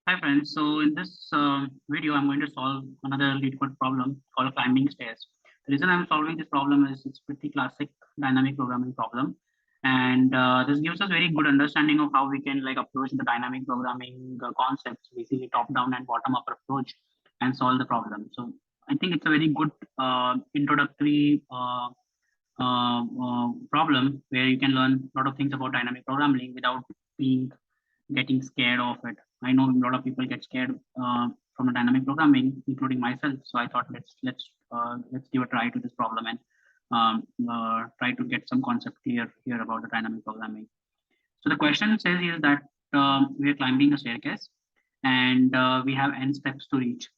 Hi friends, so in this video I'm going to solve another Leetcode problem called climbing stairs. The reason I'm solving this problem is it's pretty classic dynamic programming problem, and this gives us very good understanding of how we can like approach the dynamic programming concepts, basically top down and bottom up approach, and solve the problem. So I think it's a very good introductory problem where you can learn a lot of things about dynamic programming without being getting scared of it. I know a lot of people get scared from a dynamic programming, including myself. So I thought let's give a try to this problem and try to get some concept clear here about the dynamic programming. So the question says here that we are climbing a staircase and we have n steps to reach.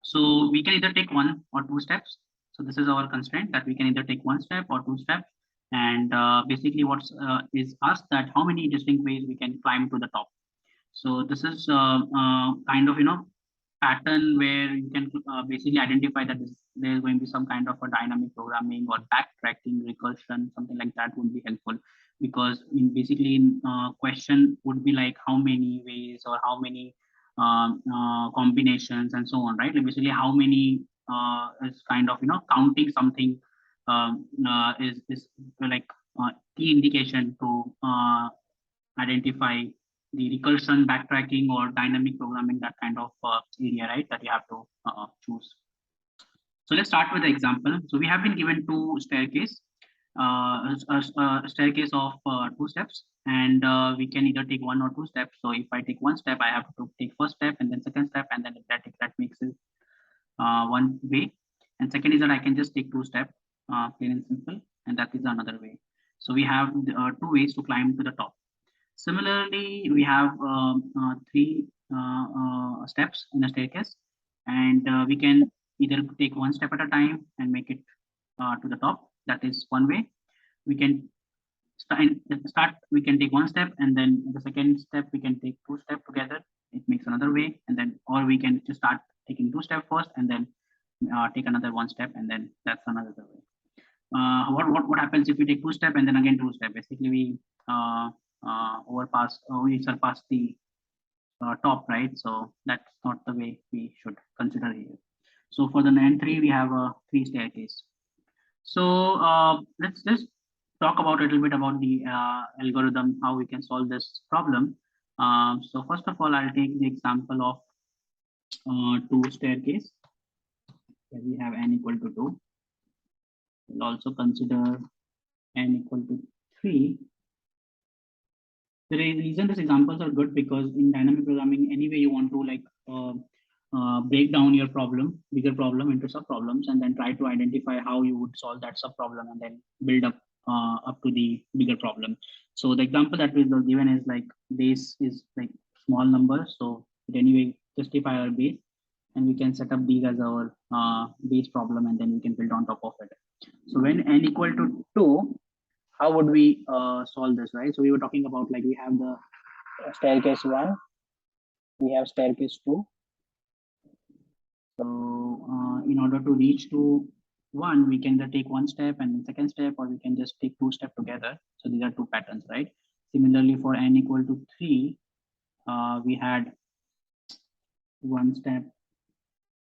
So we can either take one or two steps. So this is our constraint that we can either take one step or two steps. And basically what's is asked that how many distinct ways we can climb to the top. So this is kind of, pattern where you can basically identify that there's going to be some kind of a dynamic programming or backtracking, recursion, something like that would be helpful. Because basically question would be like how many ways or how many combinations and so on, right? Like basically how many is kind of, counting something is like key indication to identify the recursion, backtracking, or dynamic programming, that kind of area, right, that you have to choose. So let's start with the example. So we have been given two staircase, a staircase of two steps, and we can either take one or two steps. So if I take one step, I have to take first step and then second step, and then that makes it one way. And second is that I can just take two step, plain and simple, and that is another way. So we have two ways to climb to the top. Similarly, we have three steps in a staircase, and we can either take one step at a time and make it to the top. That is one way. We can start. We can take one step, and then the second step we can take two steps together. It makes another way, and then or we can just start taking two steps first, and then take another one step, and then that's another way. What happens if we take two step and then again two step? Basically, we we surpass the top, right? So that's not the way we should consider here. So for the N3, we have a three staircase. So let's just talk about a little bit about the algorithm, how we can solve this problem. So first of all, I'll take the example of two staircase where we have n equal to 2. We'll also consider n equal to 3. The reason these examples are good because in dynamic programming, anyway, you want to like break down your bigger problem into sub problems, and then try to identify how you would solve that sub problem, and then build up to the bigger problem. So the example that was given is like base is like small numbers, so it anyway justify our base, and we can set up these as our base problem, and then we can build on top of it. So when n equal to 2, how would we solve this, right? So we were talking about like we have the staircase 1, we have staircase 2. So in order to reach to 1, we can either take one step and then second step, or we can just take two steps together. So these are two patterns, right? Similarly, for n equal to 3, we had one step,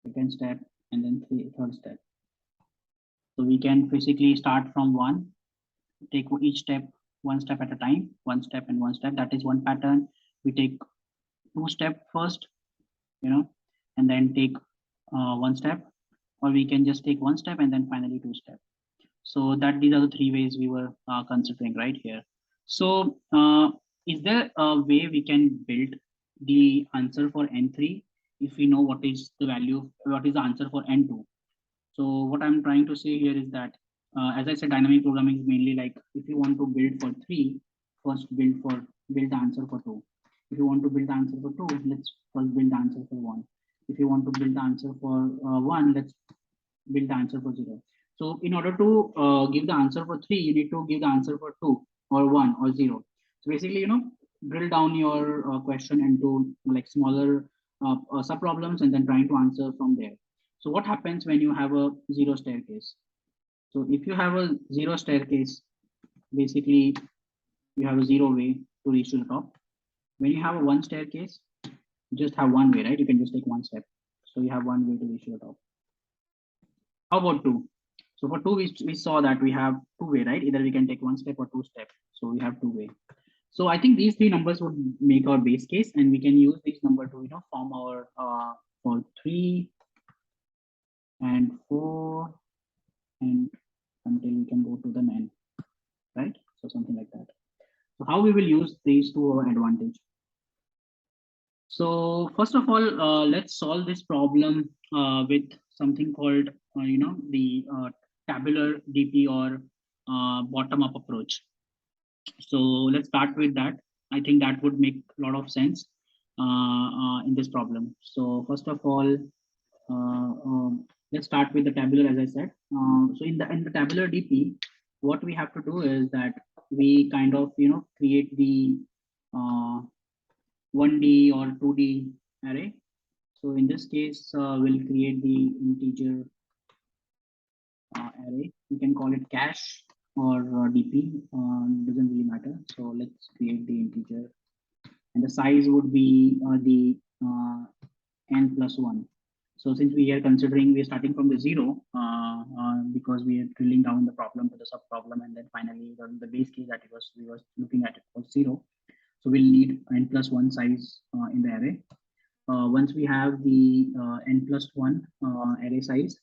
second step, and then third step. So we can basically start from 1, take each step one step at a time, one step and one step. That is one pattern. We take two step first, and then take one step, or we can just take one step and then finally two step. So that these are the three ways we were considering right here. So is there a way we can build the answer for n3 if we know what is the answer for n2? So what I'm trying to say here is that, as I said, dynamic programming is mainly like if you want to build for 3, first build the answer for 2. If you want to build the answer for 2, let's first build the answer for 1. If you want to build the answer for 1, let's build the answer for 0. So in order to give the answer for 3, you need to give the answer for 2 or 1 or 0. So basically, drill down your question into like smaller sub problems and then trying to answer from there. So what happens when you have a 0 staircase? So if you have a 0 staircase, basically you have a 0 way to reach to the top. When you have a 1 staircase, just have one way, right? You can just take one step. So you have one way to reach to the top. How about two? So for two, we saw that we have two way, right? Either we can take one step or two step. So we have two way. So I think these three numbers would make our base case, and we can use this number to form our for 3 and 4 and until we can go to the 9, right? So something like that. So how we will use these to our advantage? So first of all, let's solve this problem with something called the tabular DP or bottom-up approach. So let's start with that. I think that would make a lot of sense in this problem. So first of all, let's start with the tabular, as I said. So in the tabular DP, what we have to do is that we kind of create the 1D or 2D array. So in this case, we'll create the integer array. You can call it cache or DP, doesn't really matter. So let's create the integer, and the size would be the n plus 1. So since we are considering we're starting from the 0 because we are drilling down the problem to the sub problem, and then finally the base case that we was looking at it was 0. So we'll need n plus 1 size in the array. Once we have the n plus 1 array size,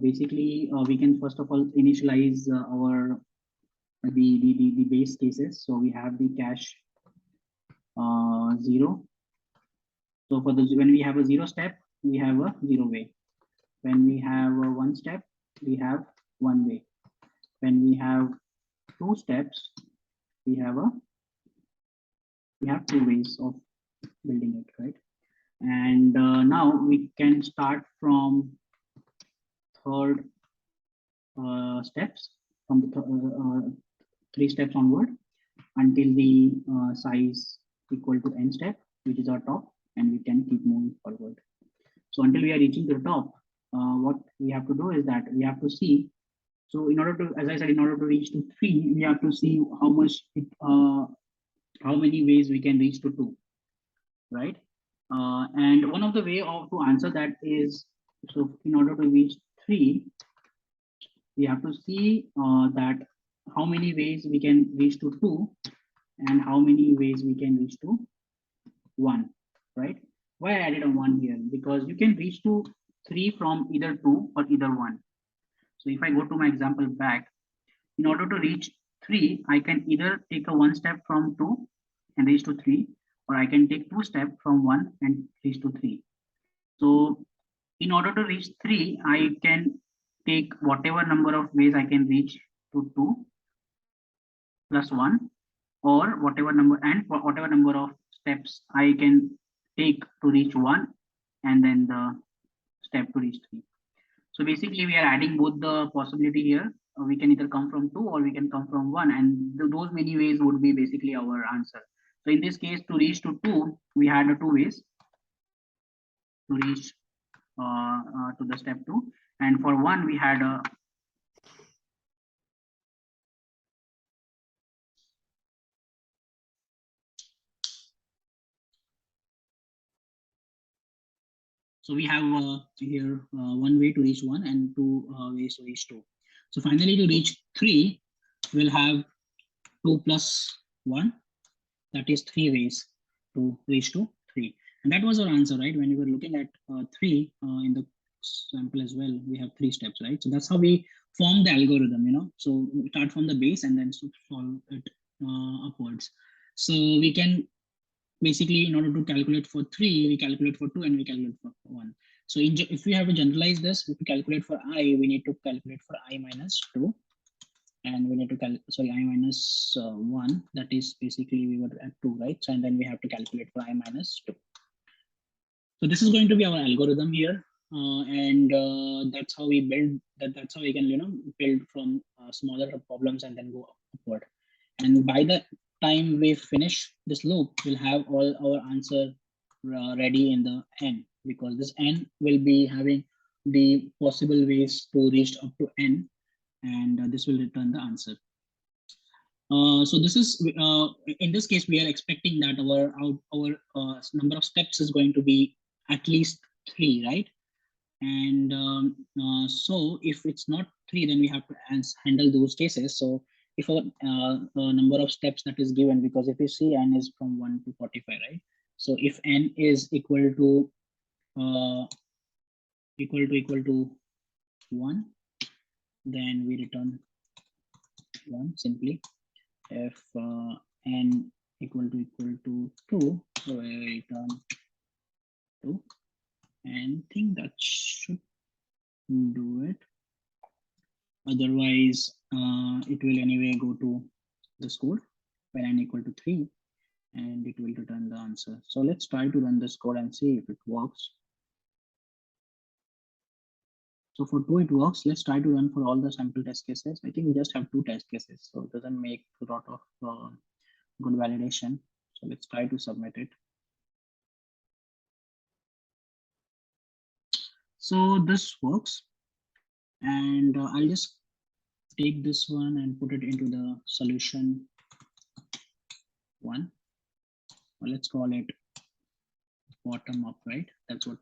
basically we can first of all initialize our the base cases. So we have the cache 0. So for the when we have a 0 step, we have a 0 way. When we have a 1 step, we have 1 way. When we have 2 steps, we have 2 ways of building it, right? And now we can start from third steps, from the 3 steps onward until the size equal to n step, which is our top, and we can keep moving forward. So until we are reaching the top, what we have to do is that we have to see. So in order to, as I said, in order to reach to 3, we have to see how much how many ways we can reach to 2, right? And one of the way of to answer that is, so in order to reach 3, we have to see that how many ways we can reach to 2 and how many ways we can reach to 1, right? Why I added a 1 here? Because you can reach to 3 from either 2 or either 1. So if I go to my example back, in order to reach 3, I can either take a 1 step from 2 and reach to 3, or I can take 2 steps from 1 and reach to 3. So in order to reach 3, I can take whatever number of ways I can reach to 2 plus 1, or whatever number of steps I can take to reach 1, and then the step to reach 3. So basically we are adding both the possibility here. We can either come from 2 or we can come from 1, and those many ways would be basically our answer. So in this case, to reach to 2, we had 2 ways to reach to the step 2, and for 1 we had a so we have here 1 way to reach 1 and 2 ways to reach 2. So finally to reach 3, we'll have 2 plus 1, that is 3 ways to reach to 3. And that was our answer, right? When we were looking at 3 in the sample as well, we have 3 steps, right? So that's how we form the algorithm, So we start from the base and then solve it upwards. So we can basically, in order to calculate for 3, we calculate for 2 and we calculate for 1. So if we have to generalize this, if we calculate for I, we need to calculate for I minus 2. And we need to I minus 1, that is basically we were at 2, right? So, and then we have to calculate for I minus 2. So this is going to be our algorithm here. And that's how we build that's how we can build from smaller problems and then go upward. And by the time we finish this loop, we'll have all our answer ready in the n, because this n will be having the possible ways to reach up to n, and this will return the answer. So this is in this case we are expecting that our number of steps is going to be at least 3, right? And so if it's not 3, then we have to handle those cases. So if a number of steps that is given, because if you see n is from 1 to 45, right? So if n is uh, equal to 1, then we return 1 simply. If n equal to 2, so we return 2, and think that should do it. Otherwise, it will anyway go to this code when n equal to 3, and it will return the answer. So let's try to run this code and see if it works. So for 2, it works. Let's try to run for all the sample test cases. I think we just have 2 test cases, so it doesn't make a lot of good validation. So let's try to submit it. So this works, and I'll just take this one and put it into the solution 1. Or let's call it bottom up, right? That's what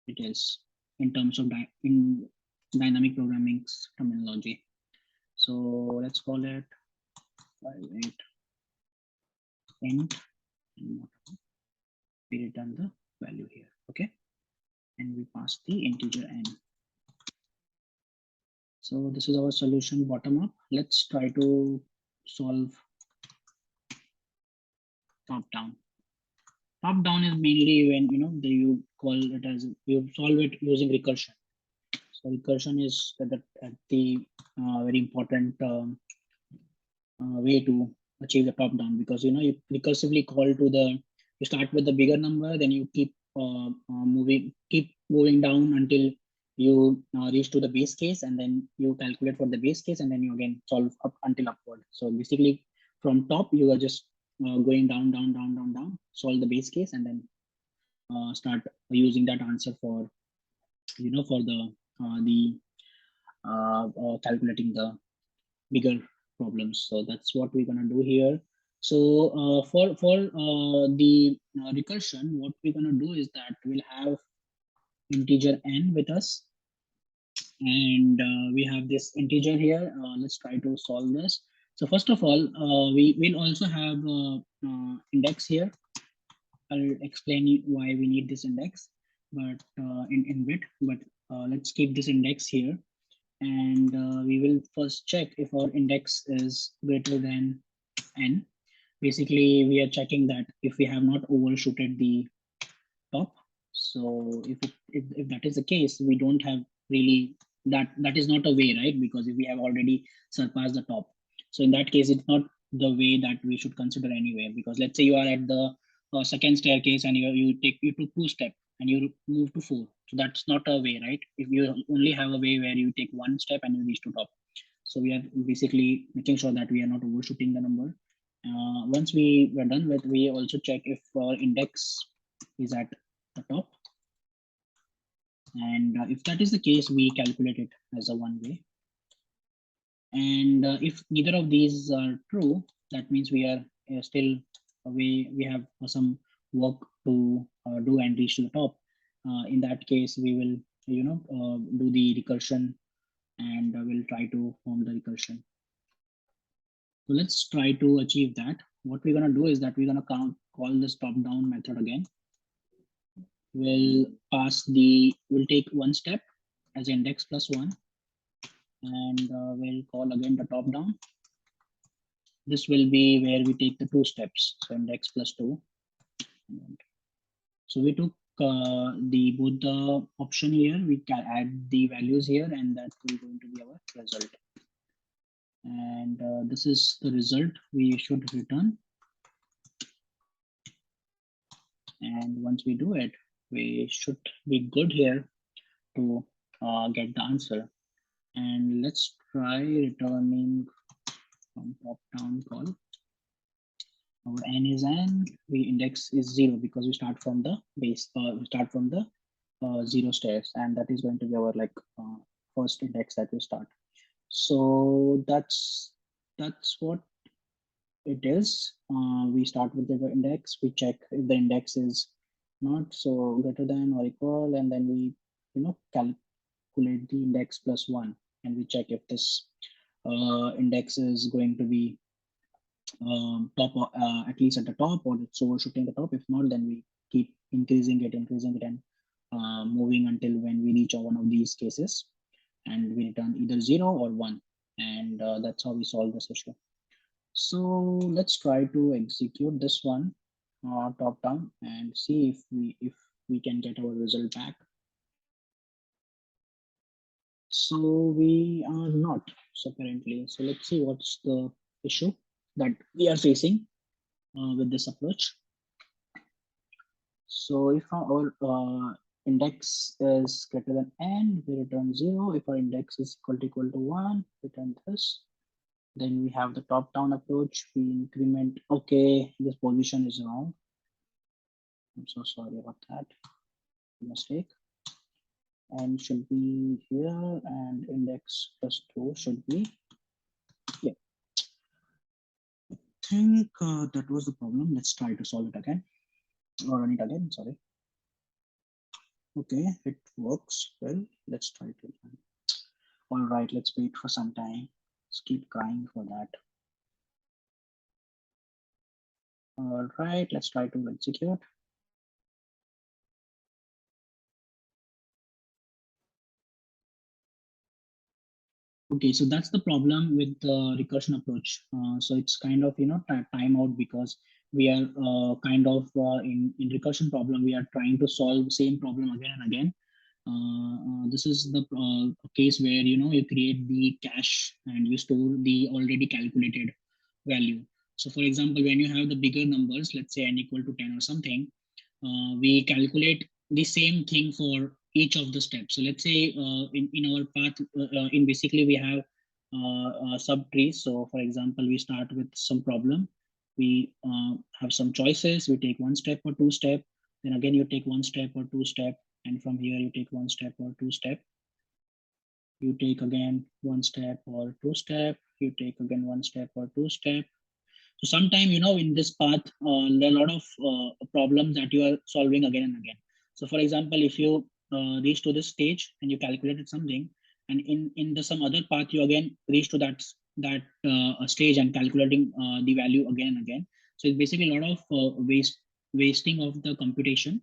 it is in terms of in dynamic programming terminology. So let's call it 58 int, and we return the value here, okay? And we pass the integer n. So this is our solution bottom up. Let's try to solve top down. Top down is mainly when you call it as you solve it using recursion. So recursion is at the very important way to achieve the top down, because you recursively call to the, you start with the bigger number, then you keep moving down until you reach to the base case, and then you calculate for the base case, and then you again solve up until upward. So basically from top you are just going down, solve the base case, and then start using that answer for for the calculating the bigger problems. So that's what we're gonna do here. So for the recursion, what we're gonna do is that we'll have integer n with us, and we have this integer here. Let's try to solve this. So first of all, we will also have index here. I'll explain why we need this index, but in bit. But let's keep this index here, and we will first check if our index is greater than n. Basically, we are checking that if we have not overshooted the top. So if that is the case, we don't have really that is not a way, right? Because if we have already surpassed the top, so in that case, it's not the way that we should consider anyway. Because let's say you are at the second staircase and you took 2 steps and you move to 4. So that's not a way, right? If you only have a way where you take 1 step and you reach to top. So we are basically making sure that we are not overshooting the number. Once we were done with, we also check if our index is at the top. And if that is the case, we calculate it as a one way. And if neither of these are true, that means we are still away. We have some work to do and reach to the top. In that case, we will, do the recursion, and we'll try to form the recursion. So let's try to achieve that. What we're gonna do is that we're gonna call this top-down method again. We'll take 1 step as index plus 1, and we'll call again the top down. This will be where we take the 2 steps, so index plus 2. So we took both the option here, we can add the values here, and that will going to be our result. And this is the result we should return. And once we do it, we should be good here to get the answer. And let's try returning from top down call. Our n is n, we index is 0 because we start from the base, we start from the 0 stairs, and that is going to be our first index that we start. So that's what it is. We start with the index. We check if the index is not so greater than or equal, and then we, calculate the index plus one, and we check if this index is going to be top, at least at the top, or it's overshooting the top. If not, then we keep increasing it, and moving until when we reach one of these cases, and we return either 0 or 1, and that's how we solve this issue. So let's try to execute this one top down and see if we can get our result back. So we are not, so apparently. So let's see what's the issue that we are facing with this approach. So if our index is greater than n, we return 0. If our index is equal to 1, return this. Then we have the top-down approach. We increment. Okay, this position is wrong. I'm so sorry about that. Mistake. And should be here, and index plus 2 should be here. I think that was the problem. Let's try to solve it again, or run it again. Sorry. Okay, it works well. Let's try to. All right, let's wait for some time. Let's keep trying for that. All right, let's try to execute. Okay, so that's the problem with the recursion approach. So it's kind of, timeout, because we are kind of in recursion problem, we are trying to solve the same problem again and again. This is the case where, you create the cache and you store the already calculated value. So for example, when you have the bigger numbers, let's say n equal to 10 or something, we calculate the same thing for each of the steps. So let's say in our path, in basically we have subtrees. So for example, we start with some problem. We have some choices. We take one step or two step. Then again, you take one step or two step. And from here, you take one step or two step. You take again one step or two step. You take again one step or two step. So sometimes, in this path, there are a lot of problems that you are solving again and again. So for example, if you reach to this stage and you calculated something, and in the some other path, you again reach to that stage and calculating the value again and again. So it's basically a lot of wasting of the computation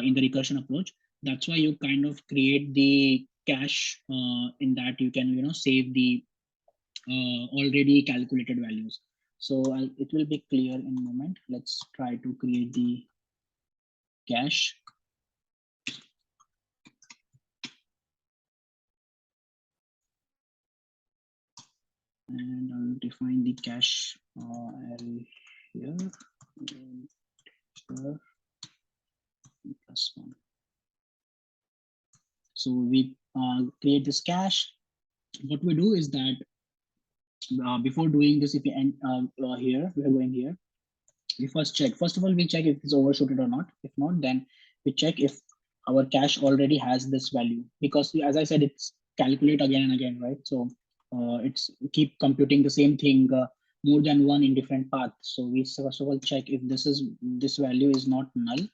in the recursion approach. That's why you kind of create the cache in that you can, save the already calculated values. So it will be clear in a moment. Let's try to create the cache. And I'll define the cache array here. Plus one. So we create this cache. What we do is that before doing this, if we end here, we are going here. We first check. First of all, we check if it's overshooted or not. If not, then we check if our cache already has this value, because as I said, it's calculate again and again, right? So it's keep computing the same thing more than one in different paths. So we first of all check if this value is not null.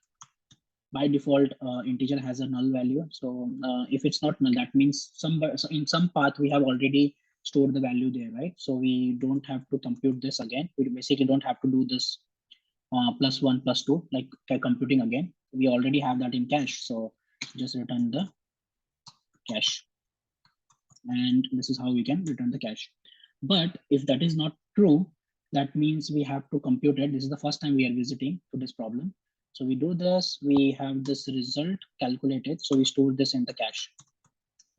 By default, integer has a null value. So if it's not null, that means so in some path we have already stored the value there, right? So we don't have to compute this again. We basically don't have to do this plus one plus two, like computing again. We already have that in cache, so just return the cache, and this is how we can return the cache. But if that is not true, that means we have to compute it. This is the first time we are visiting to this problem. So we do this, we have this result calculated, so we store this in the cache.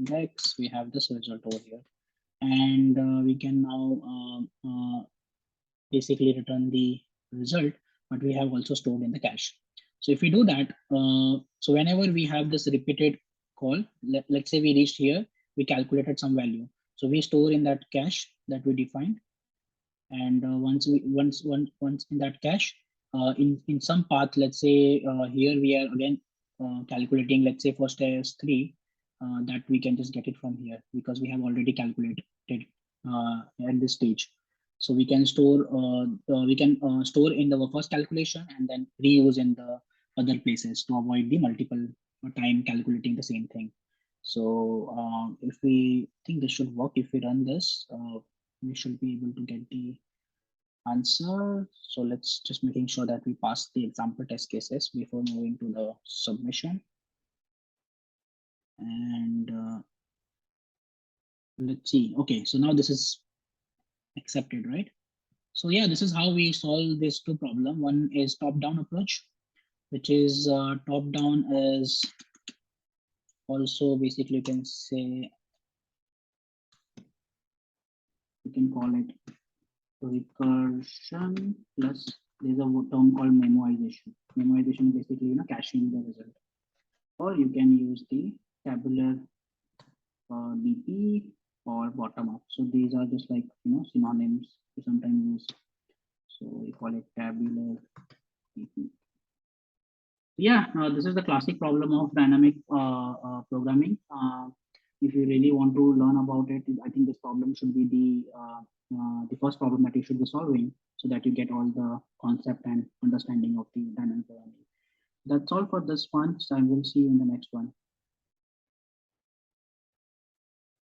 Next, we have this result over here, and we can now basically return the result, but we have also stored in the cache. So if we do that, so whenever we have this repeated call, let's say we reached here, we calculated some value. So we store in that cache that we defined. And once in that cache, in some path, let's say here we are again calculating, let's say for stairs 3, that we can just get it from here because we have already calculated at this stage. So we can store in the first calculation and then reuse in the other places to avoid the multiple time calculating the same thing. So if we think this should work, if we run this, we should be able to get the answer. So let's just making sure that we pass the example test cases before moving to the submission. And let's see. Okay, so now this is accepted, right? So yeah, this is how we solve these two problem. One is top-down approach, which is top-down is also basically you can call it recursion plus there's a term called memoization. Memoization basically caching the result, or you can use the tabular DP or bottom up. So these are just like synonyms we sometimes use. So we call it tabular DP. Yeah, this is the classic problem of dynamic programming. If you really want to learn about it, I think this problem should be the first problem that you should be solving, so that you get all the concept and understanding of the dynamic programming. That's all for this one. So I will see you in the next one.